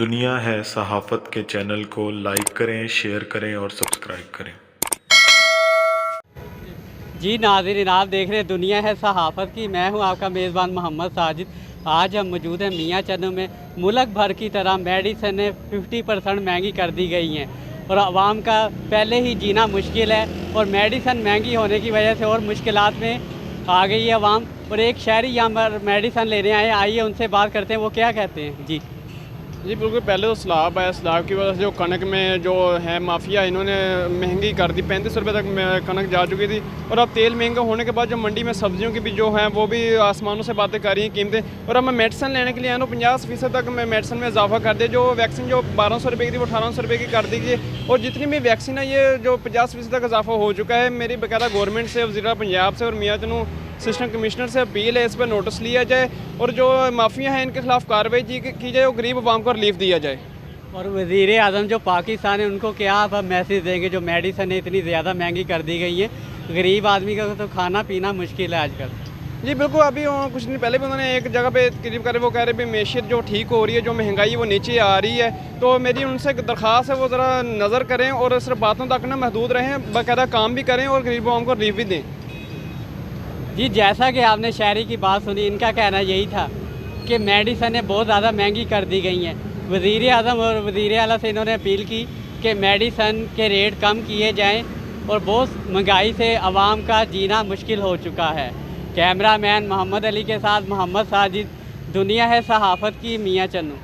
दुनिया है सहाफ़त के चैनल को लाइक करें, शेयर करें और सब्सक्राइब करें। जी नाज़रीन, आप देख रहे हैं दुनिया है सहाफ़त की। मैं हूं आपका मेज़बान मोहम्मद साजिद। आज हम मौजूद हैं मियाँ चन्नू में। मुल्क भर की तरह मेडिसिन 50% महंगी कर दी गई हैं और आवाम का पहले ही जीना मुश्किल है और मेडिसिन महंगी होने की वजह से और मुश्किलात में आ गई है आवाम। और एक शहरी यहाँ पर मेडिसिन लेने आए, आइए उनसे बात करते हैं वो क्या कहते हैं। जी बिल्कुल। पहले तो सैलाब है, सैलाब की वजह से जो कनक में जो है माफिया इन्होंने महंगी कर दी। 35 रुपये तक कनक जा चुकी थी और अब तेल महंगा होने के बाद जो मंडी में सब्जियों की भी जो हैं वो भी आसमानों से बातें कर रही हैं कीमतें। और अब मैं मेडिसिन लेने के लिए आया हूँ, 50% तक मैं मेडिसिन में इजाफा कर दिया। जो वैक्सीन जो 1200 रुपये की थी वो 1800 रुपये की कर दीजिए। और जितनी भी वैक्सीन है ये जो 50% तक इजाफा हो चुका है। मेरी बाकायदा गवर्नमेंट से, वज़ीर पंजाब से और मियाँ चन्नू असिस्टेंट कमिश्नर से अपील है, इस पर नोटिस लिया जाए और जो माफिया हैं इनके खिलाफ कार्रवाई की जाए और गरीब आवाम को रिलीफ दिया जाए। और वज़ीर आज़म जो पाकिस्तान है उनको क्या आप मैसेज देंगे? जो मेडिसिन इतनी ज़्यादा महंगी कर दी गई है, गरीब आदमी का तो खाना पीना मुश्किल है आजकल। जी बिल्कुल। अभी कुछ दिन पहले भी उन्होंने एक जगह पे करीब करे वो कह रहे भी मैशियत जो ठीक हो रही है, जो महंगाई वो नीचे आ रही है। तो मेरी उनसे दरख्वास्त है वो ज़रा नज़र करें और सिर्फ बातों तक ना महदूद रहें, बाकायदा काम भी करें और गरीब आवाम को रिलीफ भी दें। जी जैसा कि आपने शहरी की बात सुनी, इनका कहना यही था कि मेडिसिनें बहुत ज़्यादा महंगी कर दी गई हैं। वज़ीर आज़म और वज़ीर आला से इन्होंने अपील की कि मेडिसिन के रेट कम किए जाएं और बहुत महंगाई से आवाम का जीना मुश्किल हो चुका है। कैमरामैन मोहम्मद अली के साथ मोहम्मद साजिद, दुनिया है सहाफ़त की, मियाँ चन्नू।